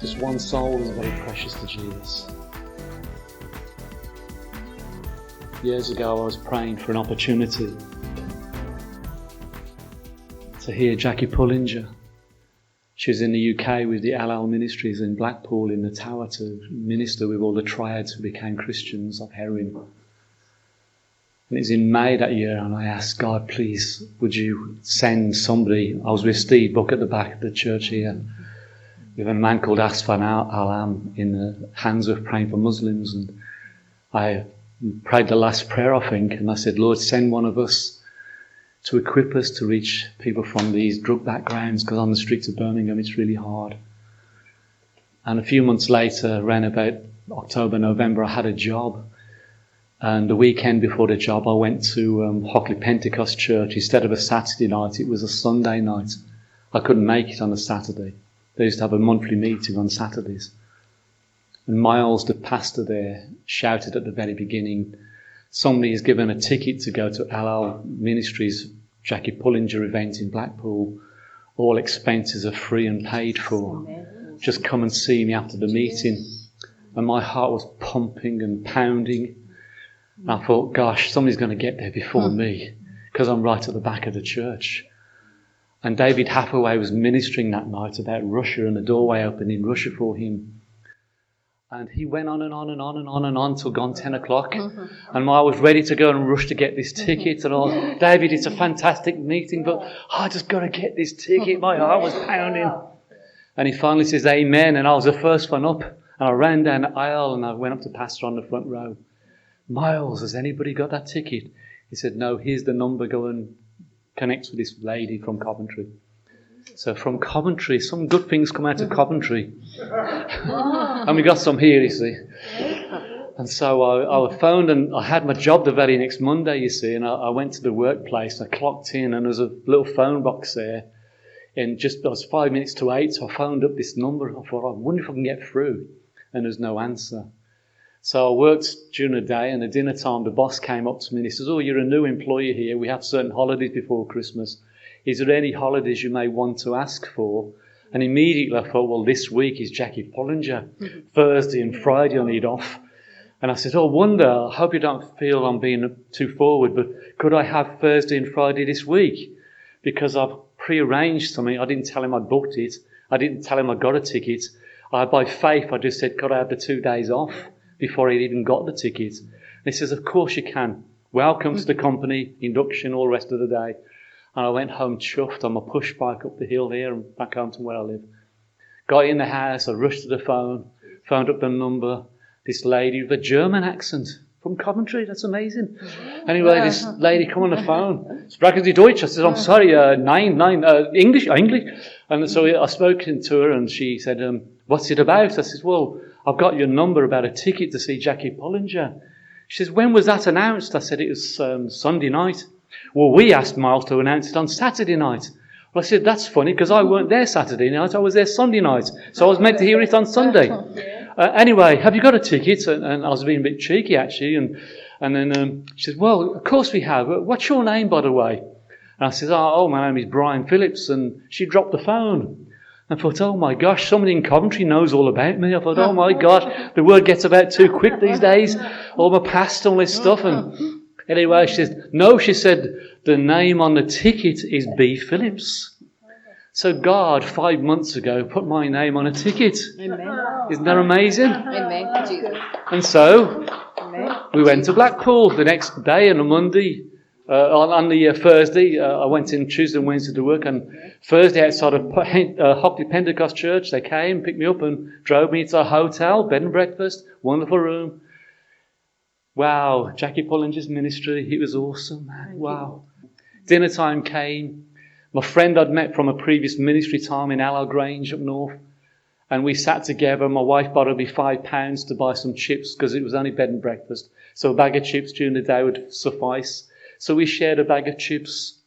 Just one soul is very precious to Jesus. Years ago, I was praying for an opportunity to hear Jackie Pullinger. She was in the UK with the Halal Ministries in Blackpool in the Tower to minister with all the triads who became Christians of heroin. And it was in May that year, and I asked God, please, would you send somebody? I was with Steve Buck at the back of the church here, with a man called Asfan Alam in the hands of praying for Muslims. And I prayed the last prayer, I think, and I said, Lord, send one of us to equip us to reach people from these drug backgrounds, because on the streets of Birmingham it's really hard. And a few months later, around about October, November, I had a job. And the weekend before the job, I went to Hockley Pentecost Church. Instead of a Saturday night, it was a Sunday night. I couldn't make it on a Saturday. They used to have a monthly meeting on Saturdays. And Miles, the pastor there, shouted at the very beginning, somebody is given a ticket to go to Halal Ministries Jackie Pullinger event in Blackpool. All expenses are free and paid for. Just come and see me after the meeting. And my heart was pumping and pounding. And I thought, gosh, somebody's going to get there before me, because I'm right at the back of the church. And David Hathaway was ministering that night about Russia and the doorway opened in Russia for him. And he went on and on and on and on and on till gone 10 o'clock. And I was ready to go and rush to get this ticket. And I was, David, it's a fantastic meeting, but I just got to get this ticket. My heart was pounding. And he finally says, amen. And I was the first one up. And I ran down the aisle and I went up to Pastor on the front row. Miles, has anybody got that ticket? He said, no, here's the number. Go and connect with this lady from Coventry. So from Coventry, some good things come out of Coventry. And we got some here, you see. And so I phoned, and I had my job the very next Monday, you see, and I went to the workplace. I clocked in, and there's a little phone box there. And just, it was 5 minutes to 8, so I phoned up this number. I thought, I wonder if I can get through. And there's no answer. So I worked during the day, and at dinner time, the boss came up to me and he says, oh, you're a new employee here. We have certain holidays before Christmas. Is there any holidays you may want to ask for? And immediately I thought, well, this week is Jackie Pullinger. Thursday and Friday I need off. And I said, oh, wonder, I hope you don't feel I'm being too forward, but could I have Thursday and Friday this week? Because I've prearranged something. I didn't tell him I'd booked it. I didn't tell him I got a ticket. By faith, I just said, could I have the 2 days off before I'd even got the ticket? And he says, of course you can. Welcome to the company, induction, all the rest of the day. And I went home chuffed on my push bike up the hill here and back home to where I live. Got in the house, I rushed to the phone, phoned up the number. This lady with a German accent from Coventry, that's amazing. Anyway, this lady come on the phone. Sprechen Sie Deutsch? I said, I'm sorry, English. And so I spoke to her and she said, what's it about? I said, well, I've got your number about a ticket to see Jackie Pullinger. She says, when was that announced? I said, it was Sunday night. Well, we asked Miles to announce it on Saturday night. Well, I said, that's funny, because I weren't there Saturday night. I was there Sunday night. So I was meant to hear it on Sunday. Anyway, have you got a ticket? And I was being a bit cheeky, actually. And then she said, well, of course we have. What's your name, by the way? And I said, oh, my name is Brian Phillips. And she dropped the phone. I thought, oh my gosh, somebody in Coventry knows all about me. I thought, oh my gosh, the word gets about too quick these days. All my past, all this stuff. And anyway, she said, no, she said, the name on the ticket is B. Phillips. So God, 5 months ago, put my name on a ticket. Amen. Isn't that amazing? Amen. Jesus. And so Amen. we went to Blackpool the next day on a Monday. On the Thursday, I went in Tuesday and Wednesday to work. And Thursday outside of Hockley Pentecost Church, they came, picked me up and drove me to a hotel, bed and breakfast, wonderful room. Wow, Jackie Pullinger's ministry, it was awesome, man. Wow. Dinner time came. My friend I'd met from a previous ministry time in Allard Grange up north. And we sat together. My wife borrowed me £5 to buy some chips because it was only bed and breakfast. So a bag of chips during the day would suffice. So we shared a bag of chips.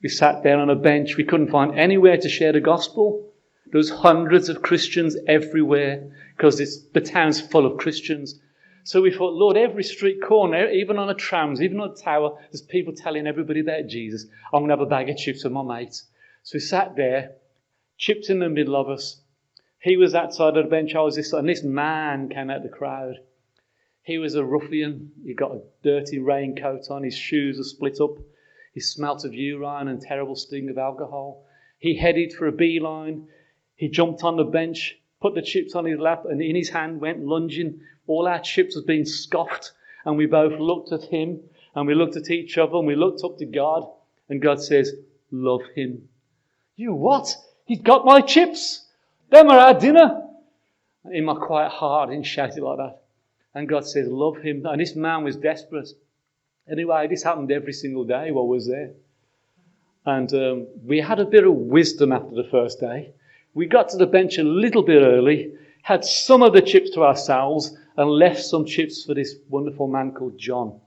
We sat there on a bench. We couldn't find anywhere to share the gospel. There was hundreds of Christians everywhere because the town's full of Christians. So we thought, Lord, every street corner, even on the trams, even on the tower, there's people telling everybody about Jesus. I'm going to have a bag of chips with my mates. So we sat there, chips in the middle of us, He was that side of the bench, I was this side, and this man came out of the crowd. He was a ruffian. He got a dirty raincoat on. His shoes were split up. He smelt of urine and terrible sting of alcohol. He headed for a beeline. He jumped on the bench, put the chips on his lap, and in his hand went lunging. All our chips was being scoffed, and we both looked at him, and we looked at each other, and we looked up to God, and God says, love him. You what? He's got my chips. Them are our dinner. In my quiet heart, I didn't shout it like that. And God says, love him. And this man was desperate. Anyway, this happened every single day while I was there. And we had a bit of wisdom after the first day. We got to the bench a little bit early, had some of the chips to ourselves, and left some chips for this wonderful man called John.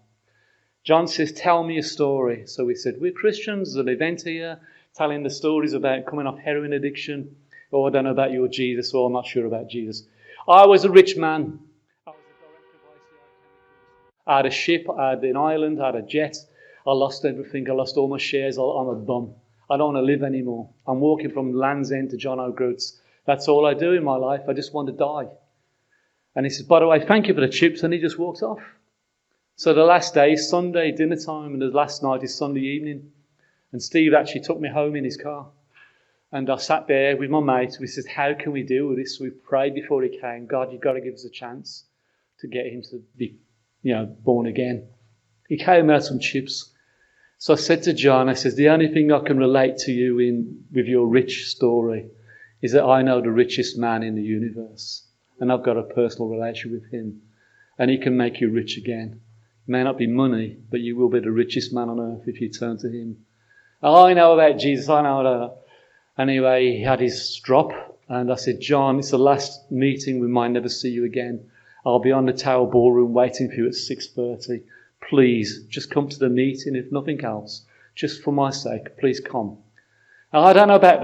John says, tell me a story. So we said, we're Christians, there's an event here, telling the stories about coming off heroin addiction. Oh, I don't know about your Jesus, or I'm not sure about Jesus. I was a rich man. I was a director of ICI. I had a ship, I had an island, I had a jet. I lost everything. I lost all my shares. I'm a bum. I don't want to live anymore. I'm walking from Land's End to John O'Groats. That's all I do in my life. I just want to die. And he says, by the way, thank you for the chips. And he just walks off. So the last day is Sunday dinner time, and the last night is Sunday evening. And Steve actually took me home in his car. And I sat there with my mate. We said, how can we deal with this? We prayed before he came. God, you've got to give us a chance to get him to be, born again. He came out some chips. So I said to John, I said, the only thing I can relate to you with your rich story is that I know the richest man in the universe. And I've got a personal relationship with him. And he can make you rich again. It may not be money, but you will be the richest man on earth if you turn to him. Oh, I know about Jesus, I know that. Anyway, he had his drop. And I said, John, it's the last meeting. We might never see you again. I'll be on the Tower Ballroom waiting for you at 6:30. Please, just come to the meeting, if nothing else. Just for my sake, please come. And I don't know about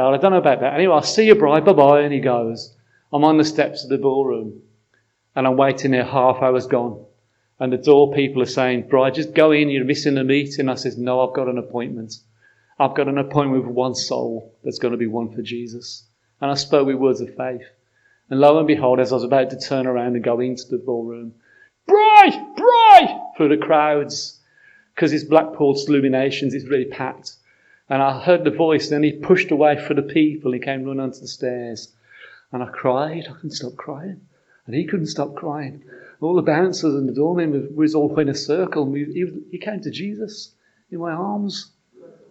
that. Anyway, I'll see you, bride. Bye-bye. And he goes. I'm on the steps of the ballroom. And I'm waiting there, half hour's gone. And the door people are saying, bride, just go in. You're missing the meeting. I says, no, I've got an appointment. I've got an appointment with one soul that's going to be one for Jesus. And I spoke with words of faith. And lo and behold, as I was about to turn around and go into the ballroom, bride! Through the crowds, because it's Blackpool's Illuminations, it's really packed. And I heard the voice, and then he pushed away for the people. He came running onto the stairs. And I cried. I couldn't stop crying. And he couldn't stop crying. All the bouncers and the doormen was all in a circle. He came to Jesus in my arms.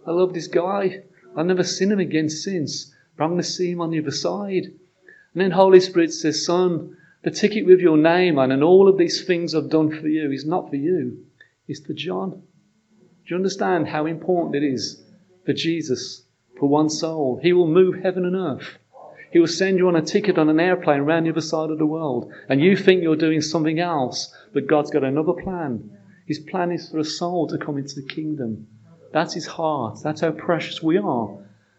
I love this guy. I've never seen him again since. But I'm going to see him on the other side. And then Holy Spirit says, son, the ticket with your name on and all of these things I've done for you is not for you. It's for John. Do you understand how important it is for Jesus, for one soul? He will move heaven and earth. He will send you on a ticket on an airplane around the other side of the world. And you think you're doing something else, but God's got another plan. His plan is for a soul to come into the kingdom. That's his heart. That's how precious we are.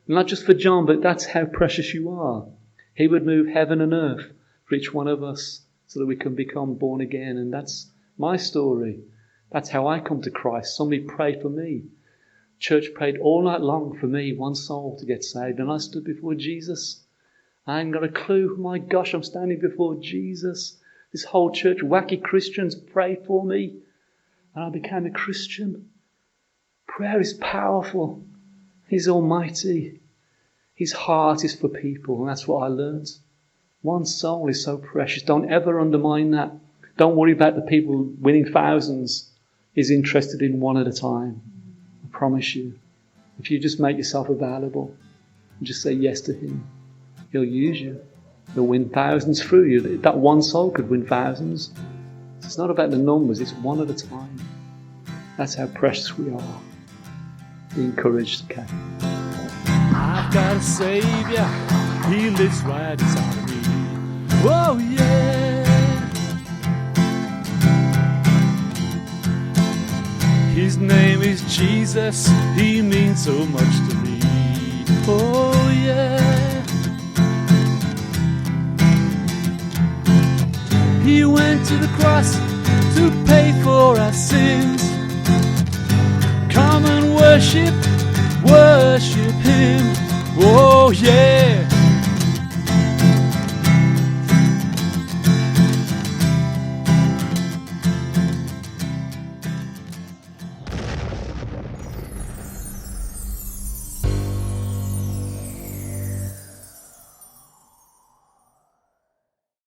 Not just for John, but that's how precious you are. He would move heaven and earth for each one of us so that we can become born again. And that's my story. That's how I come to Christ. Somebody prayed for me. Church prayed all night long for me, one soul to get saved. And I stood before Jesus. I ain't got a clue. My gosh, I'm standing before Jesus. This whole church, wacky Christians, prayed for me. And I became a Christian. Prayer is powerful. He's almighty. His heart is for people. And that's what I learned. One soul is so precious. Don't ever undermine that. Don't worry about the people winning thousands. He's interested in one at a time. I promise you. If you just make yourself available and just say yes to him, he'll use you. He'll win thousands through you. That one soul could win thousands. It's not about the numbers. It's one at a time. That's how precious we are. Be encouraged, okay? I've got a Savior. He lives right inside of me. Oh yeah. His name is Jesus. He means so much to me. Oh yeah. He went to the cross to pay for our sins. Come and worship him. Oh